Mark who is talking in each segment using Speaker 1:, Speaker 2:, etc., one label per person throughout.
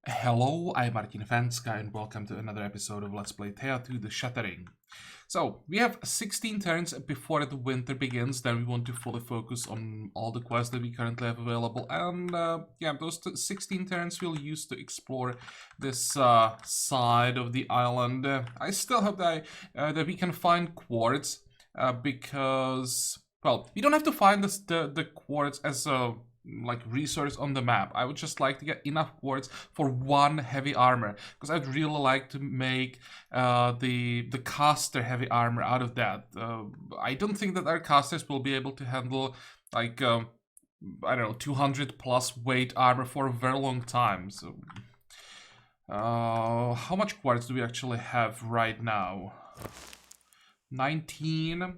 Speaker 1: Hello, I'm Martin Fencka and welcome to another episode of Let's Play Thea 2 The Shattering. So, we have 16 turns before the winter begins, then we want to fully focus on all the quests that we currently have available, and yeah, those 16 turns we'll use to explore this side of the island. I still hope that we can find quartz, because, well, we don't have to find the quartz as a resource on the map. I would just like to get enough quartz for one heavy armor, because I'd really like to make the caster heavy armor out of that. I don't think that our casters will be able to handle like I don't know, 200 plus weight armor for a very long time. So how much quartz do we actually have right now? 19.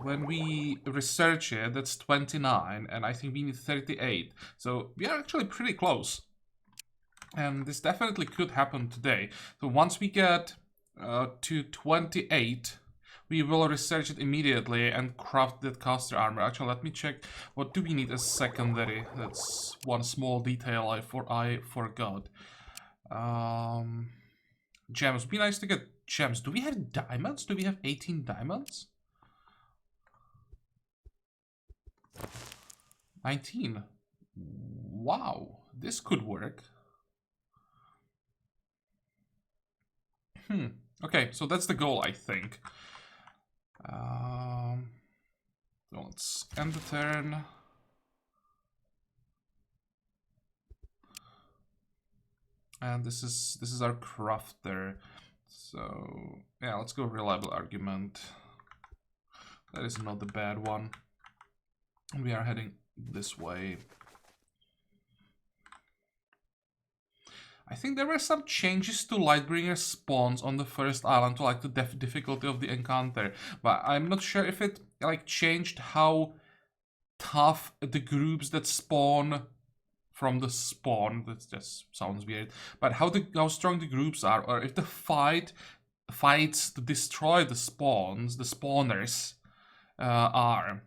Speaker 1: When we research it, that's 29, and I think we need 38. So we are actually pretty close. And this definitely could happen today. So once we get to 28, we will research it immediately and craft that caster armor. Actually, let me check. What do we need as secondary? That's one small detail I forgot. Gems. Would be nice to get gems. Do we have diamonds? Do we have 18 diamonds? 19. Wow, this could work. Okay, so that's the goal, I think. So let's end the turn. And this is our crafter. So yeah, let's go reliable argument. That is not the bad one. We are heading this way. I think there were some changes to Lightbringer spawns on the first island to like the difficulty of the encounter, but I'm not sure if it like changed how tough the groups that spawn from the spawn. That just sounds weird, but how strong the groups are, or if the fights to destroy the spawns, the spawners, are.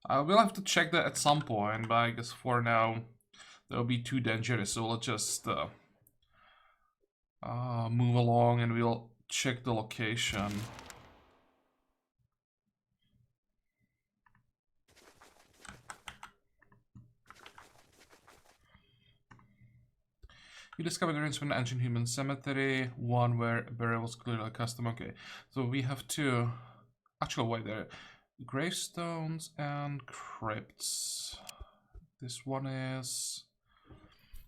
Speaker 1: We'll have to check that at some point, but I guess for now that'll be too dangerous, so let's just move along and we'll check the location. You discovered the ruins from an ancient human cemetery, one where burial was clearly custom. Okay, so we have to actually wait there. Gravestones and crypts. This one is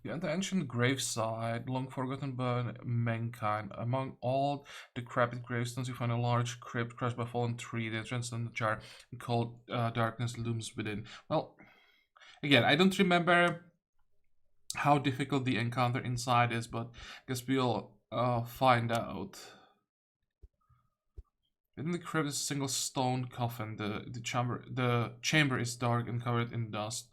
Speaker 1: the ancient gravesite, long forgotten by mankind. Among all decrepit gravestones, you find a large crypt crushed by a fallen tree. The entrance in the jar and cold darkness looms within. Well, again, I don't remember how difficult the encounter inside is, but I guess we'll find out. Within the crypt is a single stone coffin. The chamber is dark and covered in dust,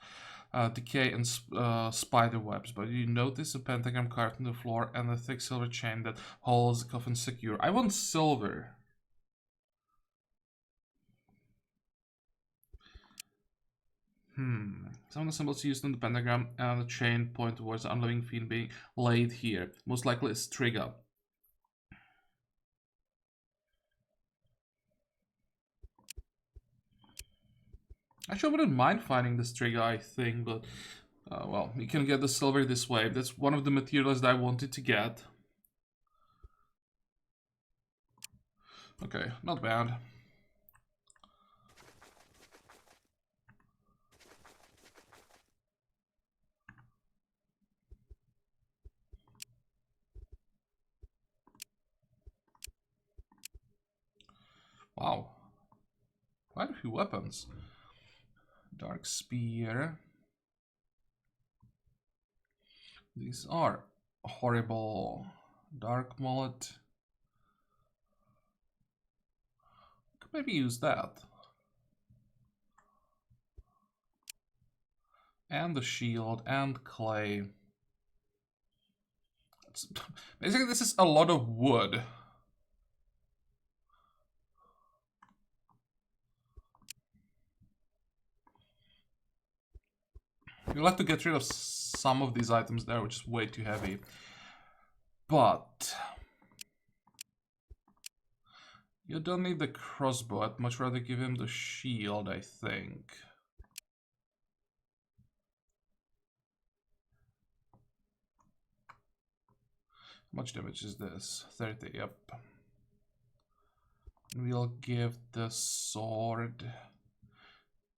Speaker 1: decay and spider webs. But you notice a pentagram carved in the floor and a thick silver chain that holds the coffin secure. I want silver. Some of the symbols used in the pentagram and the chain point towards the unliving fiend being laid here. Most likely a Striga. Actually, I wouldn't mind finding this Striga, I think, but well, you can get the silver this way. That's one of the materials that I wanted to get. Okay, not bad. Wow. Quite a few weapons. Dark Spear. These are horrible. Dark Mullet. Could maybe use that. And the shield and clay. Basically, this is a lot of wood. You'll have to get rid of some of these items there, which is way too heavy. But you don't need the crossbow. I'd much rather give him the shield, I think. How much damage is this? 30, yep. We'll give the sword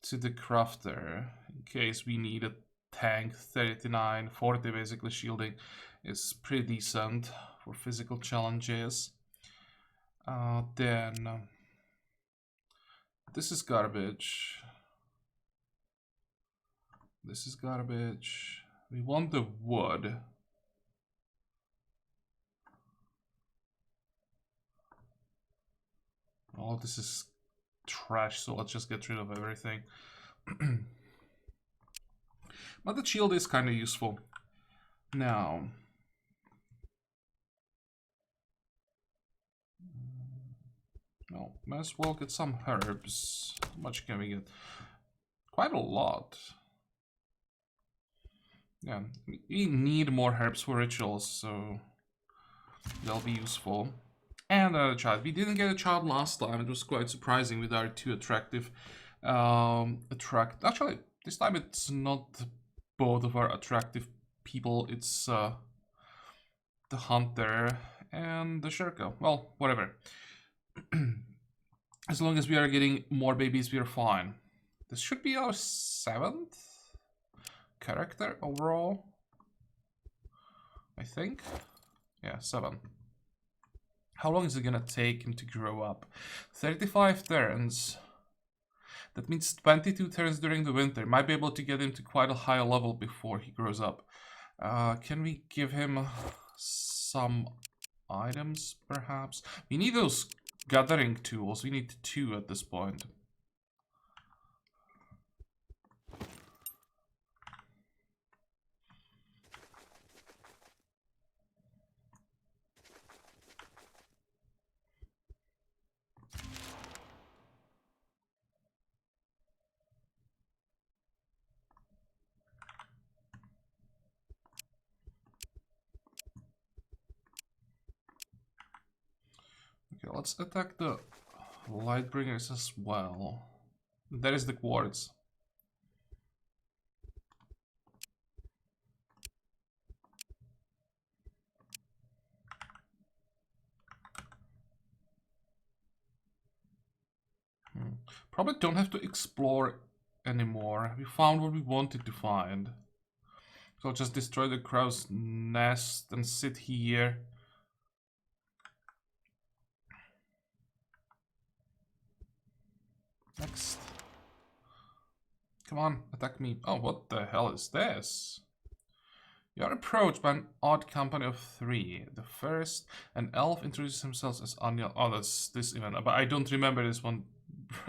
Speaker 1: to the crafter in case we need a tank. 39, 40 basically shielding is pretty decent for physical challenges. Then this is garbage. This is garbage. We want the wood. All of this is trash, so let's just get rid of everything. But the shield is kind of useful. Now, well, might as well get some herbs. How much can we get? Quite a lot. Yeah, we need more herbs for rituals, so they'll be useful. And another child. We didn't get a child last time. It was quite surprising with our two attractive Actually, this time it's not both of our attractive people. It's the hunter and the shirka. Well, whatever. As long as we are getting more babies, we are fine. This should be our 7th character overall, I think. Yeah, 7. How long is it gonna take him to grow up? 35 turns. That means 22 turns during the winter. Might be able to get him to quite a high level before he grows up. Can we give him some items, perhaps? We need those gathering tools. We need 2 at this point. Okay, let's attack the Lightbringers as well. There is the quartz. Probably don't have to explore anymore. We found what we wanted to find. So I'll just destroy the crow's nest and sit here. Next. Come on, attack me. Oh, what the hell is this? You are approached by an odd company of 3. The first, an elf introduces himself as Anya. Oh, that's this event, but I don't remember this one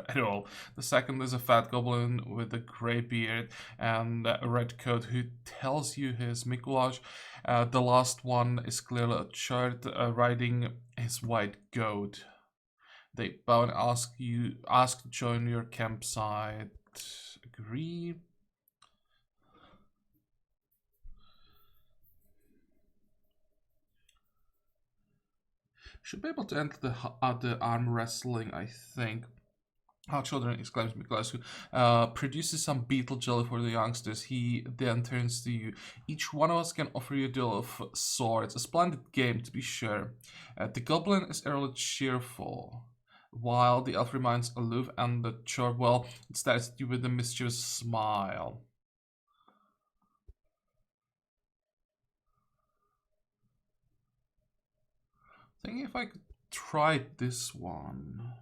Speaker 1: at all. The second is a fat goblin with a grey beard and a red coat who tells you his Mikuláš. The last one is clearly a chart riding his white goat. They bow and ask to join your campsite. Agree. Should be able to enter the arm wrestling, I think. Our children, exclaims Mikuláš, who produces some beetle jelly for the youngsters. He then turns to you. Each one of us can offer you a duel of swords. A splendid game, to be sure. The goblin is early cheerful, while the elf remains aloof, and the chorb, well, it stares at you with a mischievous smile. Thinking if I could try this one.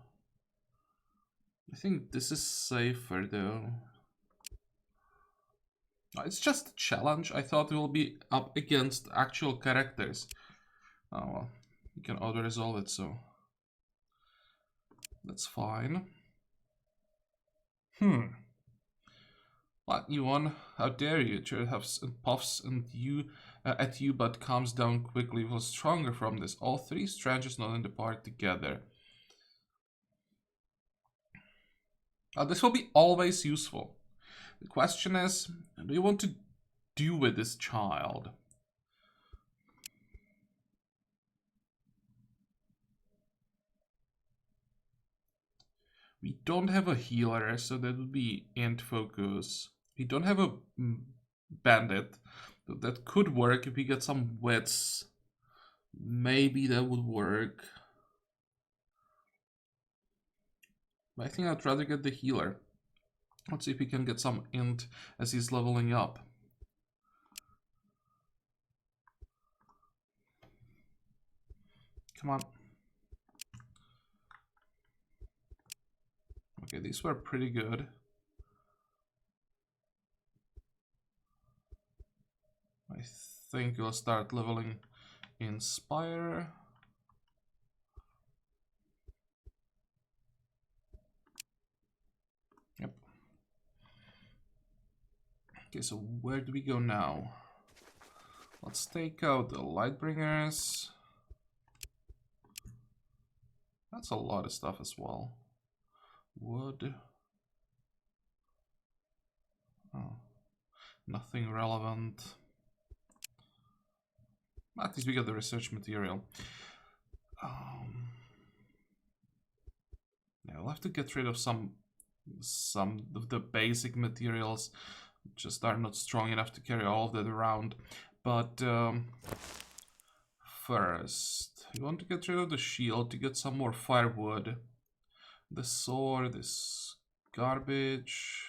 Speaker 1: I think this is safer though. It's just a challenge. I thought it will be up against actual characters. Oh well, you can auto-resolve it, so that's fine. What, you one? How dare you? Jared huffs and puffs at you, but calms down quickly. Was stronger from this. All 3 strangers not depart together. This will be always useful. The question is, what do you want to do with this child? We don't have a healer, so that would be int focus. We don't have a bandit. That could work if we get some wits. Maybe that would work. But I think I'd rather get the healer. Let's see if we can get some int as he's leveling up. Come on. Okay, these were pretty good. I think we'll start leveling Inspire. Yep. Okay, so where do we go now? Let's take out the Lightbringers. That's a lot of stuff as well. Wood. Oh, nothing relevant. At least we got the research material. Yeah, we'll have to get rid of some of the basic materials, just are not strong enough to carry all of that around. But first, we want to get rid of the shield to get some more firewood. The sword is garbage.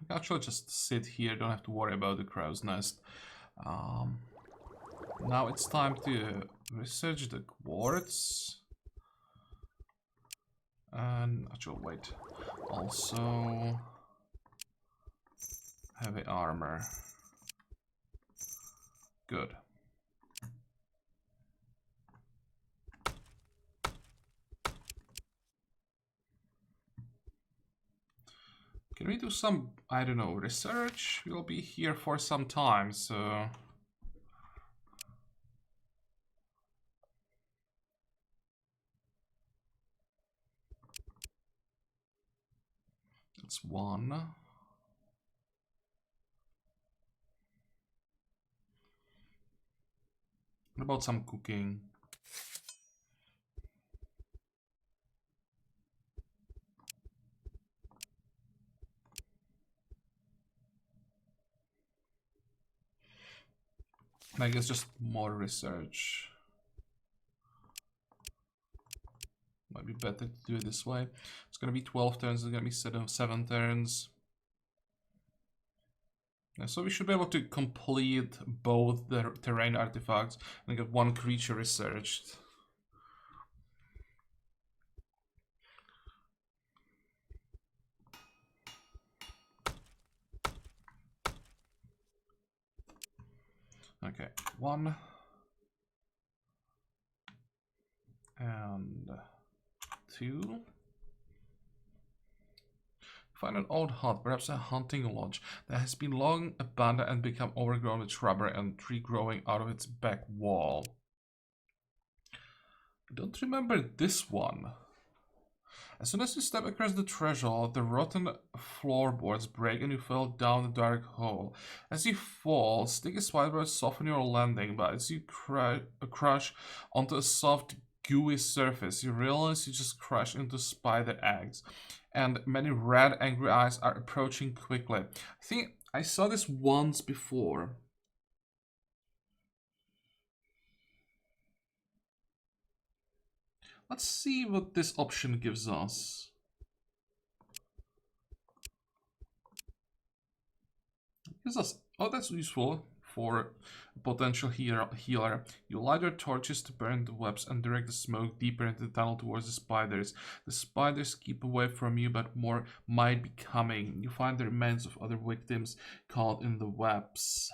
Speaker 1: Actually, just sit here, don't have to worry about the crow's nest. Now it's time to research the quartz. And actually, wait. Also, heavy armor. Good. Can we do some, I don't know, research? We'll be here for some time, so... That's one. What about some cooking? I guess just more research. Might be better to do it this way. It's gonna be 12 turns, it's gonna be 7 turns. Yeah, so we should be able to complete both the terrain artifacts and get one creature researched. Okay, 1 and 2. Find an old hut, perhaps a hunting lodge that has been long abandoned and become overgrown with shrubbery and tree growing out of its back wall. I don't remember this one. As soon as you step across the threshold, the rotten floorboards break and you fall down a dark hole. As you fall, sticky spiders soften your landing, but as you crash onto a soft, gooey surface, you realize you just crashed into spider eggs. And many red, angry eyes are approaching quickly. I think I saw this once before. Let's see what this option gives us. Oh, that's useful for a potential healer. You light your torches to burn the webs and direct the smoke deeper into the tunnel towards the spiders. The spiders keep away from you, but more might be coming. You find the remains of other victims caught in the webs.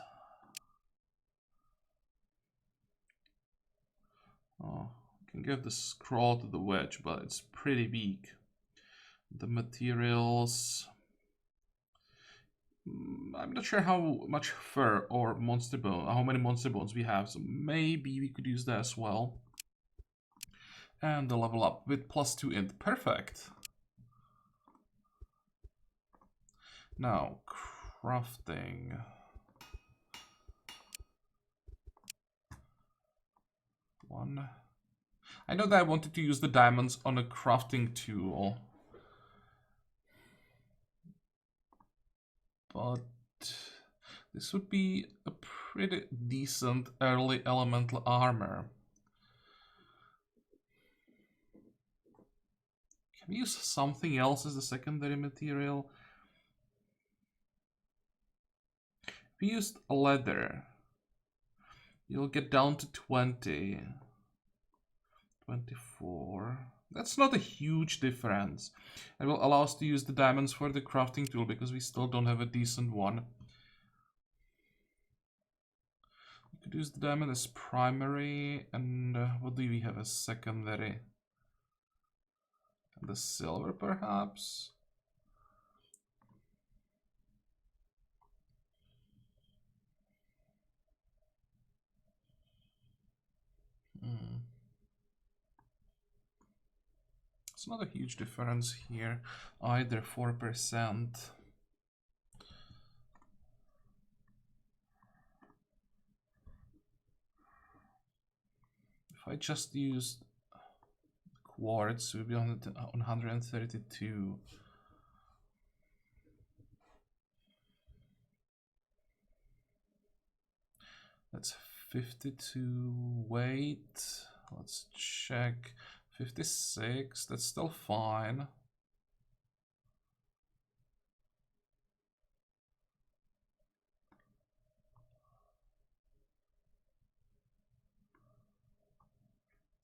Speaker 1: Oh, I can give the scroll to the wedge, but it's pretty big. The materials... I'm not sure how much fur or monster bone, how many monster bones we have, so maybe we could use that as well. And the level up with +2 int. Perfect. Now, crafting. One. I know that I wanted to use the diamonds on a crafting tool. But this would be a pretty decent early elemental armor. Can we use something else as the secondary material? If we used leather, you'll get down to 20. 24. That's not a huge difference. It will allow us to use the diamonds for the crafting tool because we still don't have a decent one. We could use the diamond as primary, and what do we have as secondary? The silver, perhaps? It's not a huge difference here, either 4%. If I just used quartz, we'd be on 132. That's 52 weight. Let's check. 56, that's still fine.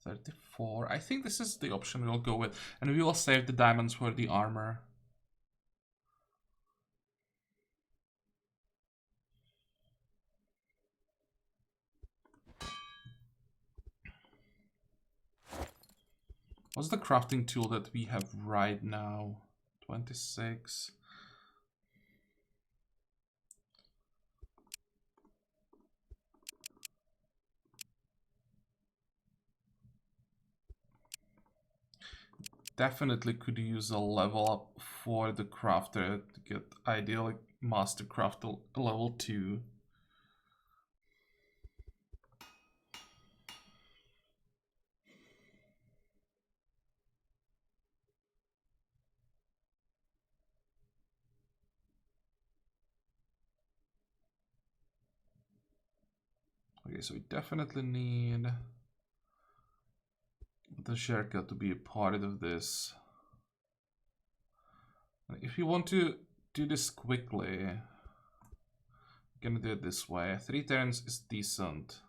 Speaker 1: $34. I think this is the option we'll go with, and we will save the diamonds for the armor. What's the crafting tool that we have right now? 26. Definitely could use a level up for the crafter to get ideally master craft level 2. Okay, so we definitely need the shortcut to be a part of this. If you want to do this quickly, I'm gonna do it this way. 3 turns is decent.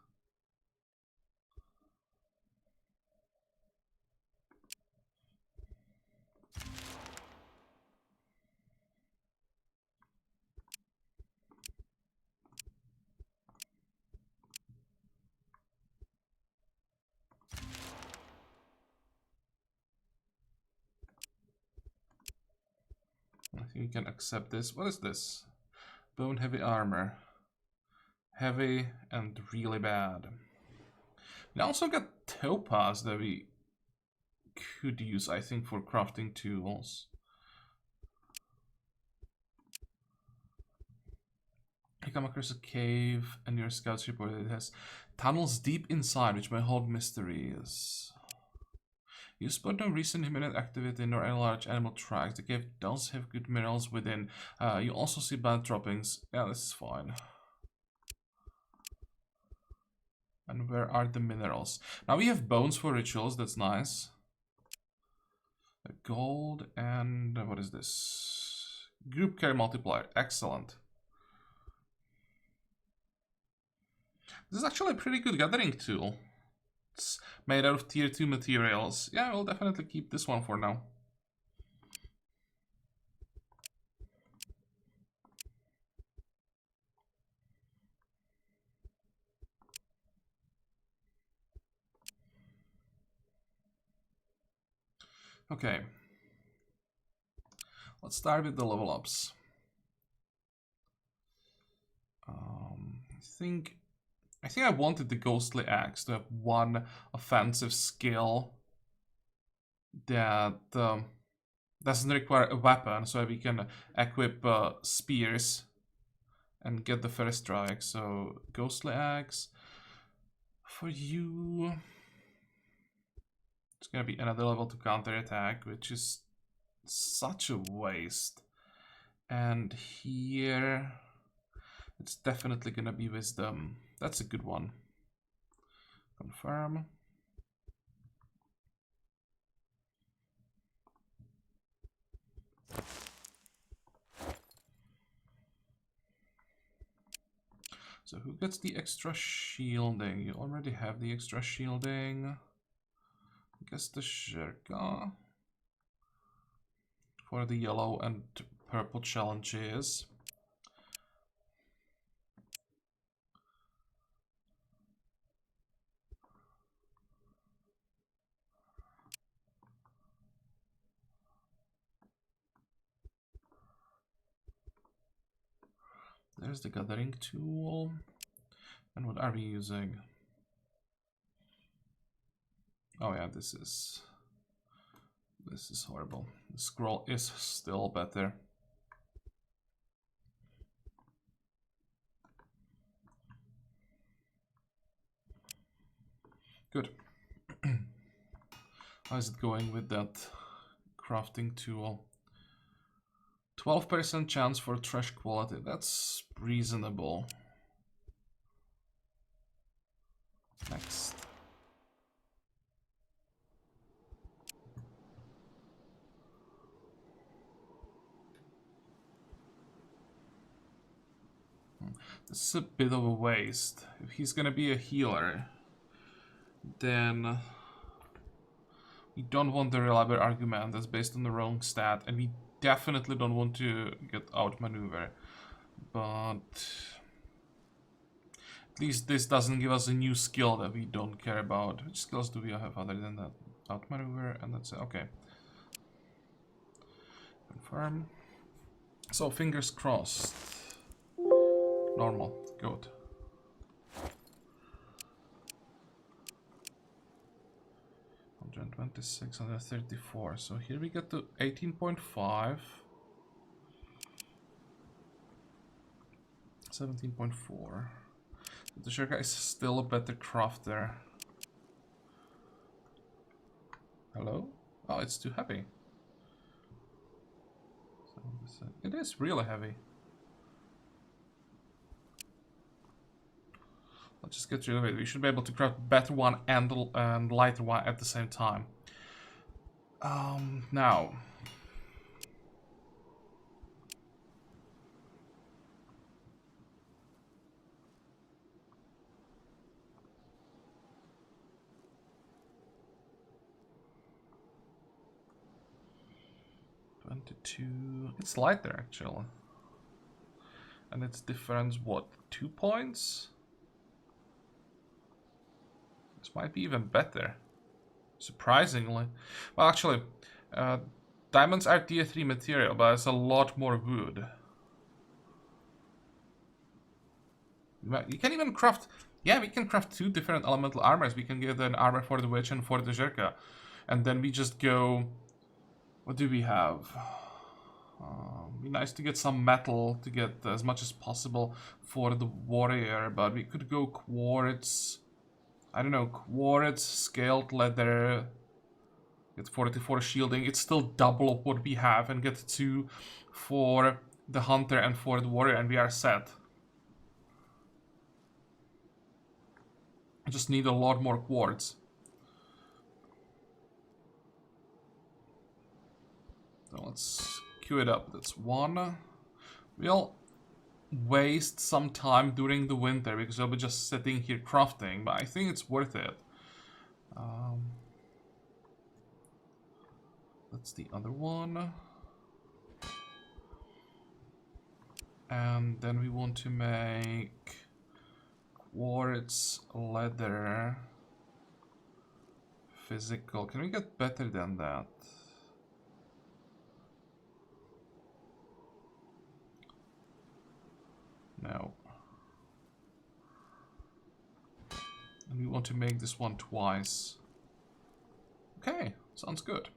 Speaker 1: I think you can accept this. What is this? Bone heavy armor. Heavy and really bad. We also got topaz that we could use, I think, for crafting tools. You come across a cave and your scouts report that it has tunnels deep inside which may hold mysteries. You spot no recent human activity nor any large animal tracks. The cave does have good minerals within. You also see bad droppings. Yeah, this is fine. And where are the minerals? Now we have bones for rituals, that's nice. Gold and what is this? Group carry multiplier, excellent. This is actually a pretty good gathering tool. It's made out of tier 2 materials. Yeah, we'll definitely keep this one for now. Okay. Let's start with the level ups. I think I wanted the Ghostly Axe to have one offensive skill that doesn't require a weapon, so we can equip spears and get the first strike. So Ghostly Axe for you. It's gonna be another level to counter attack, which is such a waste. And here it's definitely gonna be Wisdom. That's a good one. Confirm. So who gets the extra shielding? You already have the extra shielding. I guess the Shirka for the yellow and purple challenges. There's the gathering tool. And what are we using? Oh yeah, this is horrible. The scroll is still better. Good. How is it going with that crafting tool? 12% chance for trash quality. That's reasonable. Next. This is a bit of a waste. If he's gonna be a healer, then we don't want the reliable argument that's based on the wrong stat, and we definitely don't want to get outmaneuver. But at least this doesn't give us a new skill that we don't care about. Which skills do we have other than that? Outmaneuver, and that's it. Okay. Confirm. So fingers crossed. Normal. Good. $126, 134. So here we get to 18.5. 17.4. The Shirka is still a better crafter. Hello? Oh, it's too heavy. It is really heavy. Let's just get rid of it. We should be able to craft better one and lighter one at the same time. Now. It's lighter actually. And its difference, what, 2 points? This might be even better. Surprisingly. Well, actually, diamonds are tier 3 material, but it's a lot more wood. You can even craft... Yeah, we can craft 2 different elemental armors. We can get an armor for the witch and for the Zherka. And then we just go... What do we have? Be nice to get some metal to get as much as possible for the warrior, but we could go quartz. I don't know, quartz, scaled leather, get 44 shielding. It's still double of what we have, and get 2 for the hunter and for the warrior, and we are set. I just need a lot more quartz. So let's queue it up. That's 1. We'll waste some time during the winter because I'll be just sitting here crafting, but I think it's worth it. That's the other one. And then we want to make quartz, leather, physical. Can we get better than that? No. And we want to make this one twice. Okay, sounds good.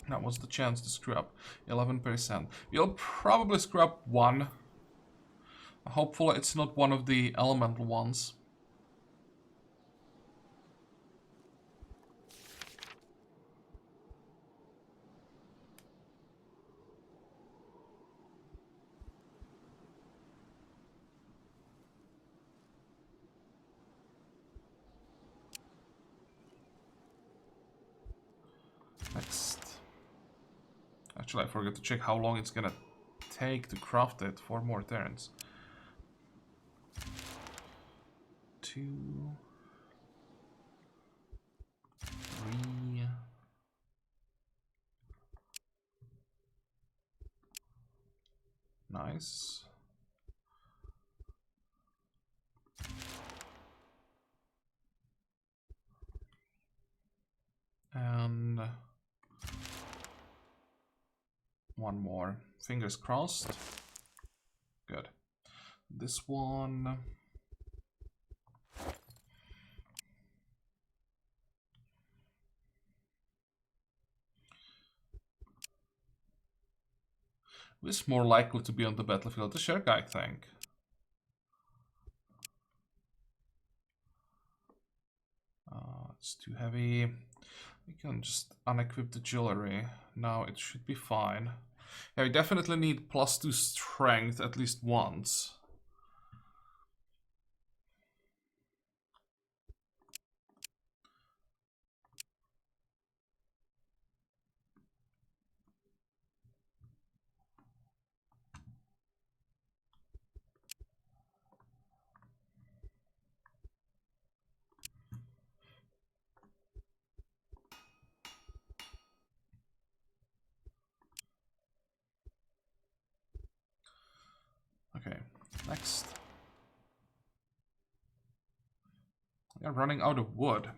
Speaker 1: Now, what's the chance to screw up? 11%. We'll probably screw up one. Hopefully it's not one of the elemental ones. Next. Actually, I forgot to check how long it's gonna take to craft it. 4 more turns. 2, 3. Nice. And 1 more. Fingers crossed. Good. This one. Who is more likely to be on the battlefield? The Sherk, I think. It's too heavy. We can just unequip the jewelry. Now it should be fine. Yeah, we definitely need +2 strength at least once. Okay, next. We are running out of wood.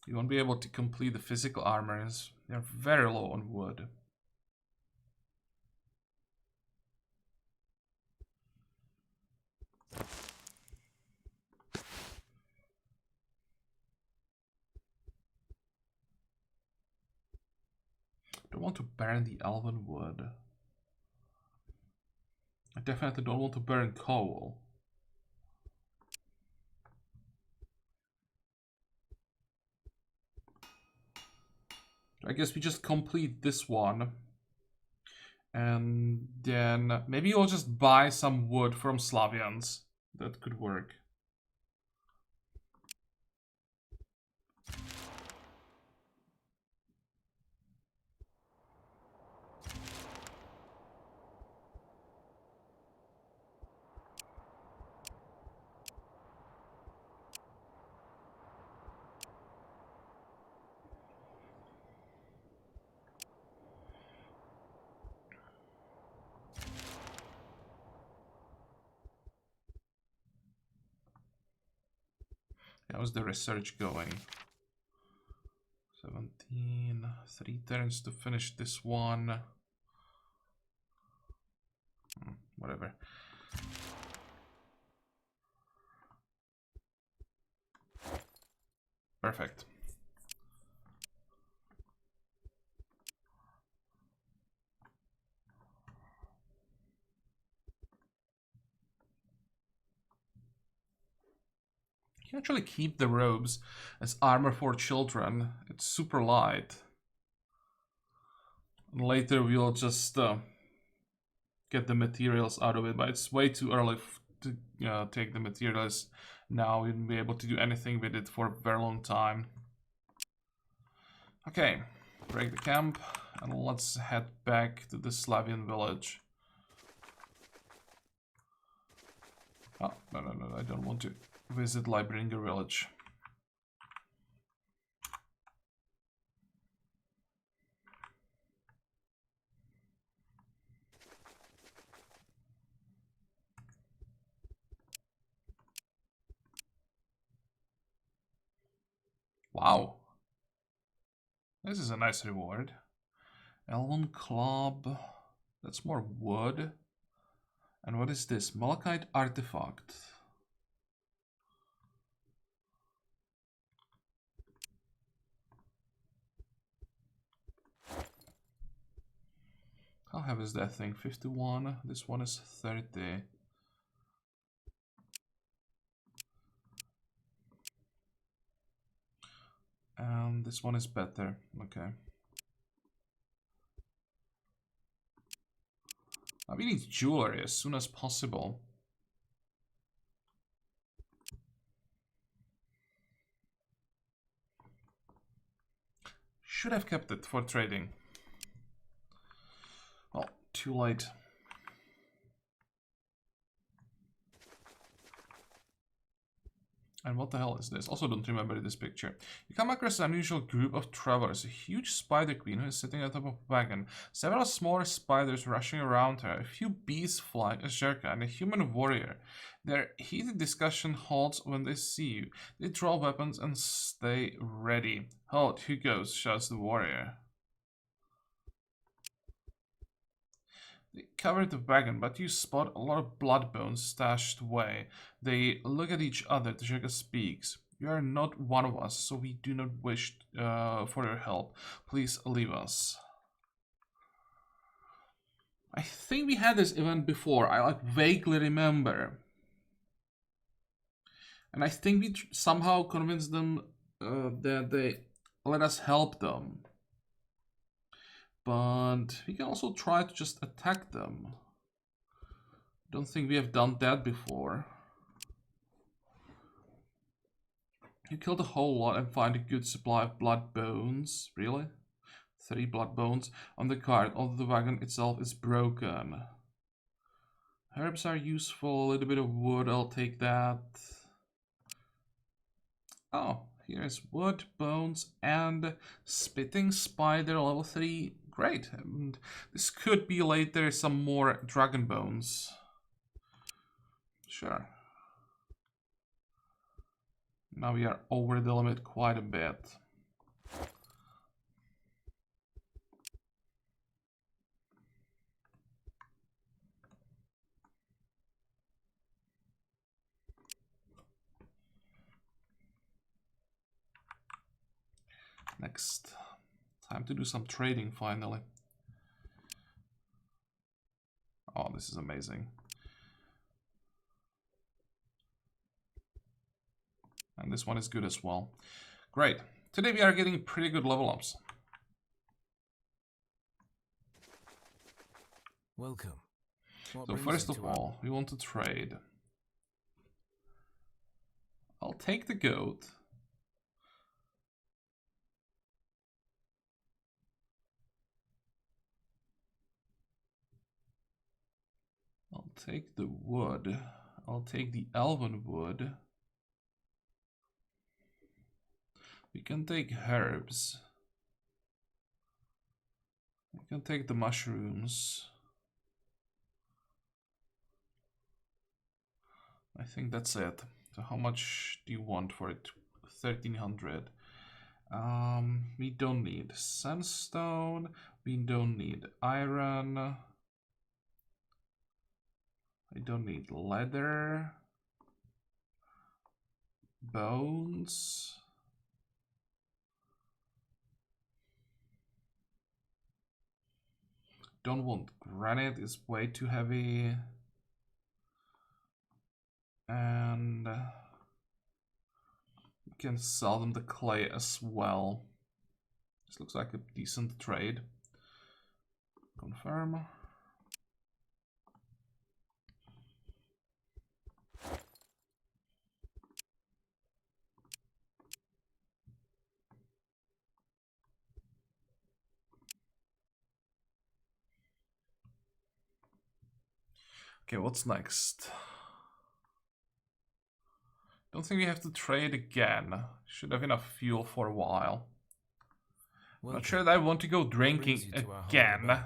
Speaker 1: You won't be able to complete the physical armors. They're very low on wood. Don't want to burn the elven wood. I definitely don't want to burn coal. I guess we just complete this one. And then maybe we'll just buy some wood from Slavians. That could work. How's the research going? 17, 3 turns to finish this one. Whatever. Perfect. You can actually keep the robes as armor for children. It's super light. And later we'll just get the materials out of it, but it's way too early to take the materials now. We won't be able to do anything with it for a very long time. Okay, break the camp and let's head back to the Slavian village. Oh, no, I don't want to visit Libringer village. Wow. This is a nice reward. Elven Club. That's more wood. And what is this? Malachite Artifact. How heavy is that thing? 51. This one is 30. And this one is better. Okay. We need jewelry as soon as possible. Should have kept it for trading. Oh, too late. And what the hell is this? Also don't remember this picture. You come across an unusual group of travelers. A huge spider queen who is sitting atop a wagon. Several smaller spiders rushing around her. A few bees flying, a Zherka, and a human warrior. Their heated discussion halts when they see you. They draw weapons and stay ready. Halt, who goes? Shouts the warrior. They cover the wagon, but you spot a lot of blood bones stashed away. They look at each other. The Zherka speaks. You are not one of us, so we do not wish for your help. Please leave us. I think we had this event before. I like vaguely remember. And I think we somehow convinced them that they let us help them. But we can also try to just attack them. Don't think we have done that before. You killed a whole lot and find a good supply of blood bones. Really? 3 blood bones on the cart, although the wagon itself is broken. Herbs are useful, a little bit of wood, I'll take that. Oh, here's wood, bones, and spitting spider level 3. Great. And this could be later some more dragon bones. Sure. Now we are over the limit quite a bit. Next. Time to do some trading finally. Oh, this is amazing. And this one is good as well. Great. Today we are getting pretty good level ups.
Speaker 2: Welcome.
Speaker 1: So first of all, we want to trade. I'll take the goat. I'll take the wood. I'll take the elven wood. We can take herbs. We can take the mushrooms. I think that's it. So how much do you want for it? 1300. We don't need sandstone. We don't need iron. I don't need leather. Bones. Don't want granite, it's way too heavy. And we can sell them the clay as well. This looks like a decent trade. Confirm. Okay, what's next? Don't think we have to trade again. Should have enough fuel for a while. Not sure that I want to go drinking again,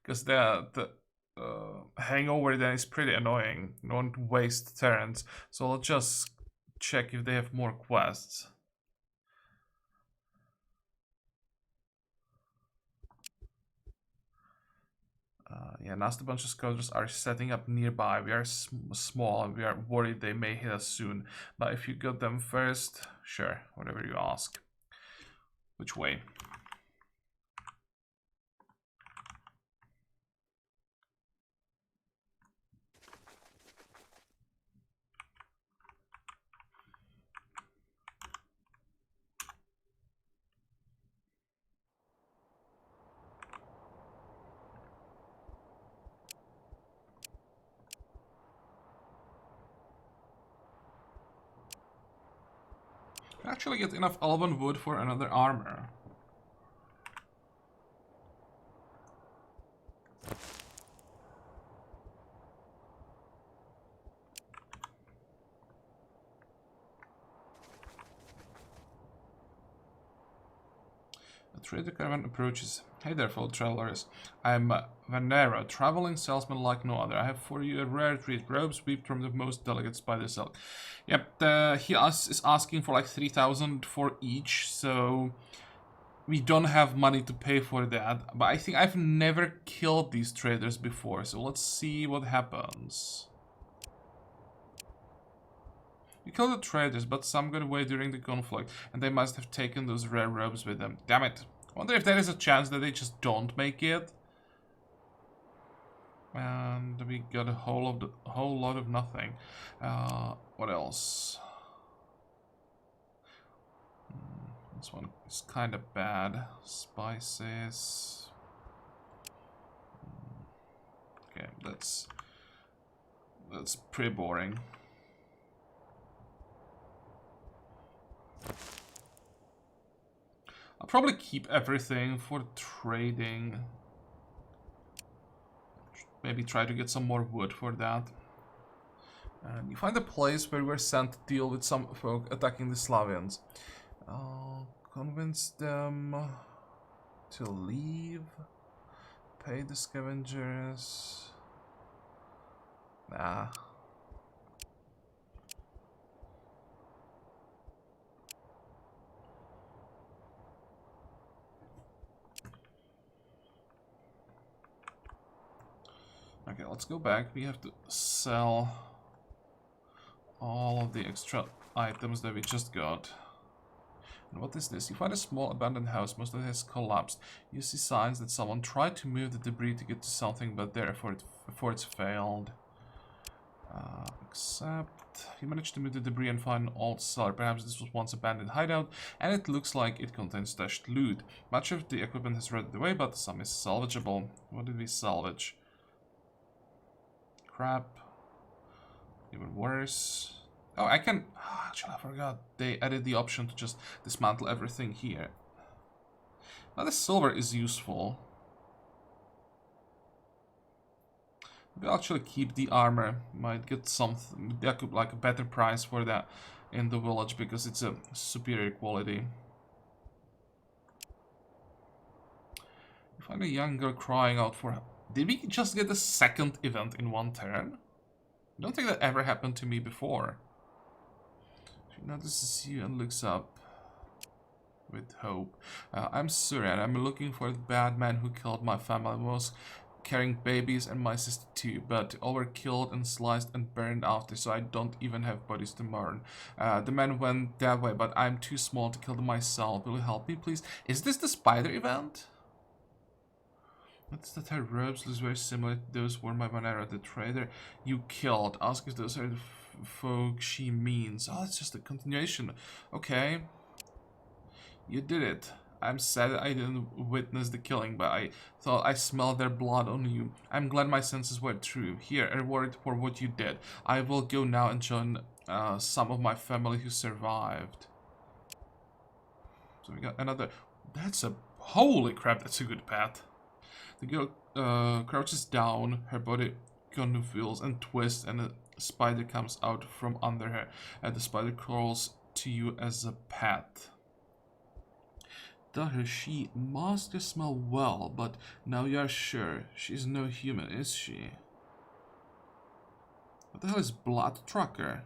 Speaker 1: because the hangover then is pretty annoying. Don't want to waste turns, so I'll just check if they have more quests. Yeah, nasty bunch of scouters are setting up nearby. We are small and we are worried they may hit us soon. But if you got them first, sure, whatever you ask. Which way? I actually get enough elven wood for another armor. A trader caravan approaches. Hey there, fellow travelers. I'm Venera, traveling salesman like no other. I have for you a rare treat, robes weaved from the most delicate spider silk. Yep, he is asking for like 3,000 for each, so we don't have money to pay for that. But I think I've never killed these traders before, so let's see what happens. We killed the traders, but some got away during the conflict, and they must have taken those rare robes with them. Damn it. I wonder if there is a chance that they just don't make it. And we got a whole lot of nothing. What else? This one is kind of bad. Spices. Okay, that's pretty boring. I'll probably keep everything for trading. Maybe try to get some more wood for that. And you find a place where we're sent to deal with some folk attacking the Slavians. Convince them to leave. Pay the scavengers. Nah. Okay, let's go back. We have to sell all of the extra items that we just got. And what is this? You find a small abandoned house. Most of it has collapsed. You see signs that someone tried to move the debris to get to something, but their efforts failed. Except you managed to move the debris and find an old cellar. Perhaps this was once abandoned hideout, and it looks like it contains stashed loot. Much of the equipment has rotted away, but some is salvageable. What did we salvage? Crap. Even worse. Oh, I can... Oh, actually, I forgot. They added the option to just dismantle everything here. Now, the silver is useful. We'll actually keep the armor. Might get something... like a better price for that in the village, because it's a superior quality. You find a young girl crying out for... Did we just get a second event in one turn? I don't think that ever happened to me before. She notices you and looks up with hope. I'm Suran. I'm looking for the bad man who killed my family. I was carrying babies and my sister too, but all were killed and sliced and burned after, so I don't even have bodies to mourn. The man went that way, but I'm too small to kill them myself. Will you help me, please? Is this the spider event? Notice that her robes look very similar to those worn by Manera, the trader you killed. Ask if those are the folk she means. Oh, it's just a continuation. Okay. You did it. I'm sad I didn't witness the killing, but I thought I smelled their blood on you. I'm glad my senses were true. Here, a reward for what you did. I will go now and join some of my family who survived. So we got another... That's a... Holy crap, that's a good pet. The girl crouches down, her body convulses and twists, and a spider comes out from under her. And the spider crawls to you as a pet. Does she must smell well, but now you are sure she's no human, is she? What the hell is Blood Trucker?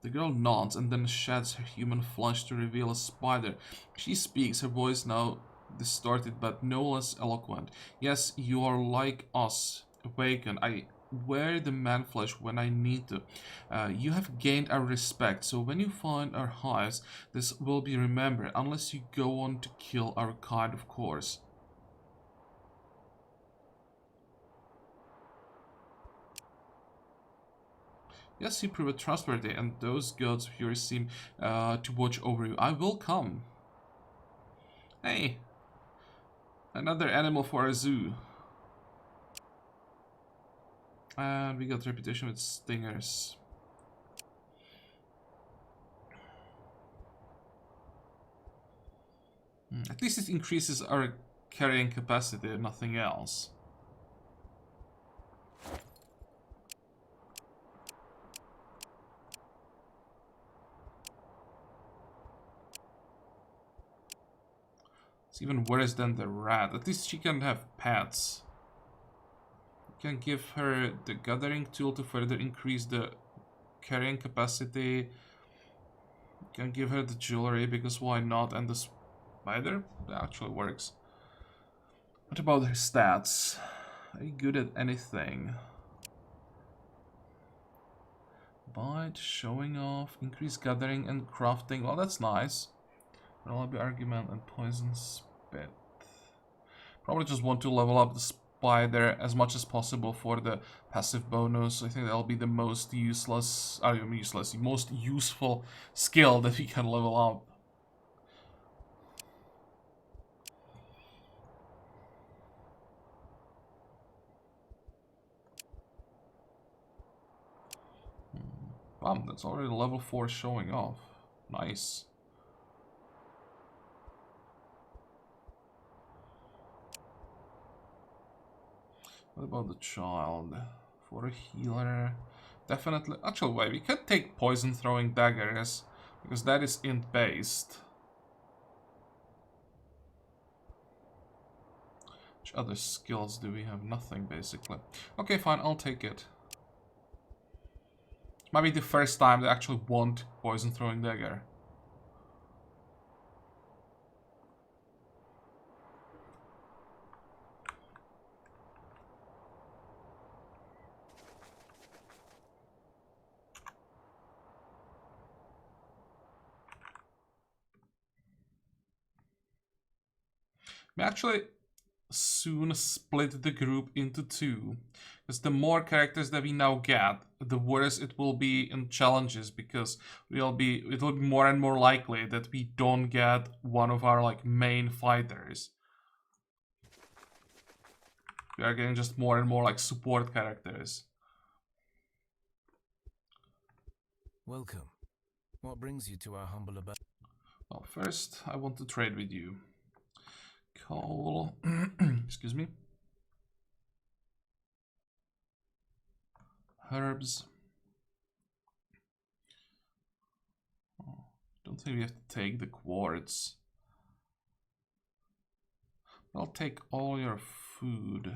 Speaker 1: The girl nods and then sheds her human flesh to reveal a spider. She speaks, her voice now distorted, but no less eloquent. Yes, you are like us, awakened. I wear the man flesh when I need to. You have gained our respect, so when you find our hives, this will be remembered, unless you go on to kill our kind, of course. Yes, you prove trustworthy, and those gods of yours seem to watch over you. I will come. Hey, another animal for a zoo. And we got reputation with stingers. At least it increases our carrying capacity, nothing else. It's even worse than the rat. At least she can have pets. You can give her the gathering tool to further increase the carrying capacity. You can give her the jewelry, because why not? And the spider? That actually works. What about her stats? Are you good at anything? Bite, showing off, increased gathering and crafting. Well, that's nice. Reliable argument and poison spit. Probably just want to level up the spider as much as possible for the passive bonus. I think that'll be the most most useful skill that we can level up. Wow, that's already level 4 showing off. Nice. What about the child? For a healer, definitely. Actually, wait, we could take poison throwing daggers, because that is int based. Which other skills do we have? Nothing, basically. Okay, fine, I'll take it. Might be the first time they actually want poison throwing dagger. We actually soon split the group into two, because the more characters that we now get, the worse it will be in challenges, because it'll be more and more likely that we don't get one of our like main fighters. We are getting just more and more like support characters.
Speaker 2: Welcome. What brings you to our humble abode?
Speaker 1: Well, first I want to trade with you. Coal. Excuse me. Herbs. Oh, don't think we have to take the quartz. I'll take all your food.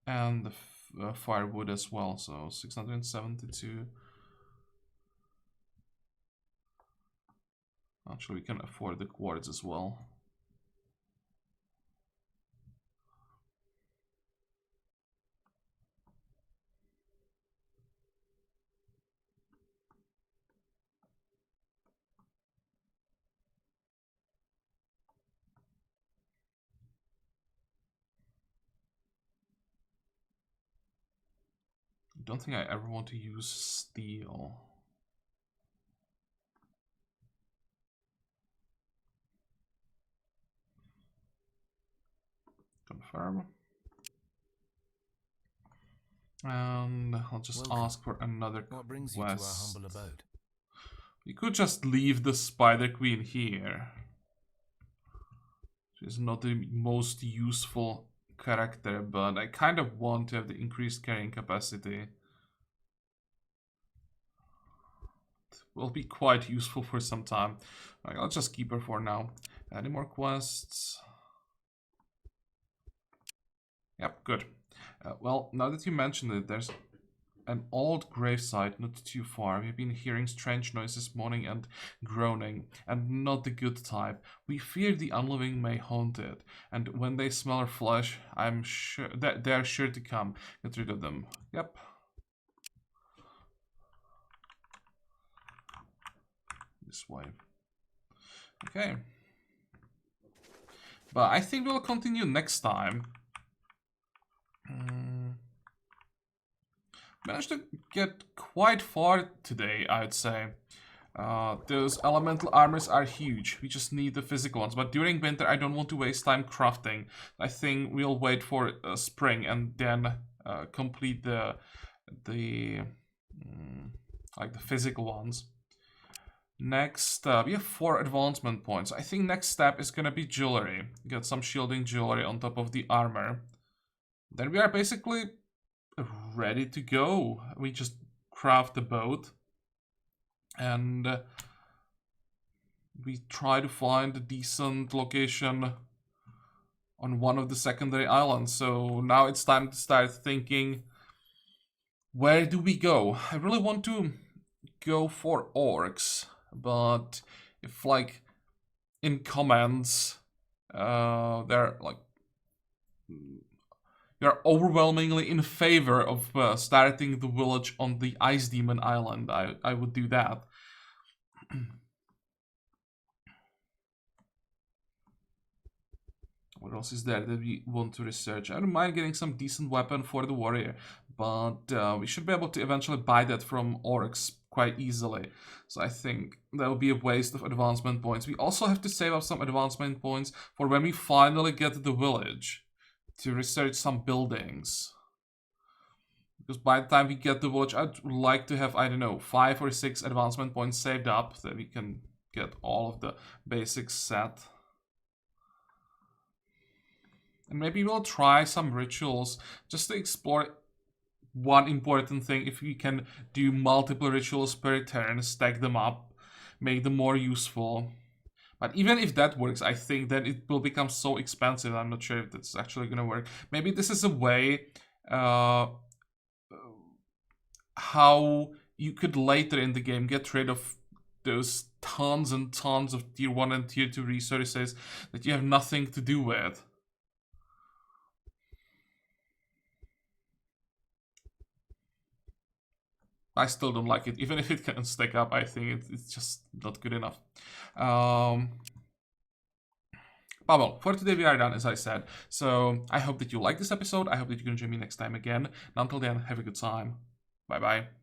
Speaker 1: And the firewood as well, so 672. Actually, we can afford the quartz as well. I don't think I ever want to use steel. Confirm. And I'll just ask for another quest.
Speaker 2: What brings you to our humble abode?
Speaker 1: We could just leave the Spider Queen here. She's not the most useful character, but I kind of want to have the increased carrying capacity. It will be quite useful for some time. Right, I'll just keep her for now. Any more quests? Yep, good. Well, now that you mentioned it, there's an old gravesite not too far. We've been hearing strange noises, moaning and groaning, and not the good type. We fear the unliving may haunt it, and when they smell our flesh, I'm sure that they're sure to come. Get rid of them. Yep. This way. Okay. But I think we'll continue next time. Managed to get quite far today, I'd say. Those elemental armors are huge. We just need the physical ones. But during winter, I don't want to waste time crafting. I think we'll wait for spring and then complete the physical ones. Next, we have 4 advancement points. I think next step is gonna be jewelry. Get some shielding jewelry on top of the armor. Then we are basically ready to go. We just craft the boat. And we try to find a decent location on one of the secondary islands. So now it's time to start thinking, where do we go? I really want to go for orcs. But if, like, in comments, they're like, you're overwhelmingly in favor of starting the village on the Ice Demon Island, I would do that. What else is there that we want to research? I don't mind getting some decent weapon for the warrior, but we should be able to eventually buy that from orcs quite easily. So I think that would be a waste of advancement points. We also have to save up some advancement points for when we finally get to the village to research some buildings. Because by the time we get the village, I'd like to have, I don't know, 5 or 6 advancement points saved up so that we can get all of the basics set. And maybe we'll try some rituals just to explore one important thing. If we can do multiple rituals per turn, stack them up, make them more useful. But even if that works, I think that it will become so expensive. I'm not sure if that's actually going to work. Maybe this is a way how you could later in the game get rid of those tons and tons of tier 1 and tier 2 resources that you have nothing to do with. I still don't like it. Even if it can stack up, I think it's just not good enough. But well, for today we are done, as I said. So I hope that you like this episode. I hope that you can join me next time again. And until then, have a good time. Bye-bye.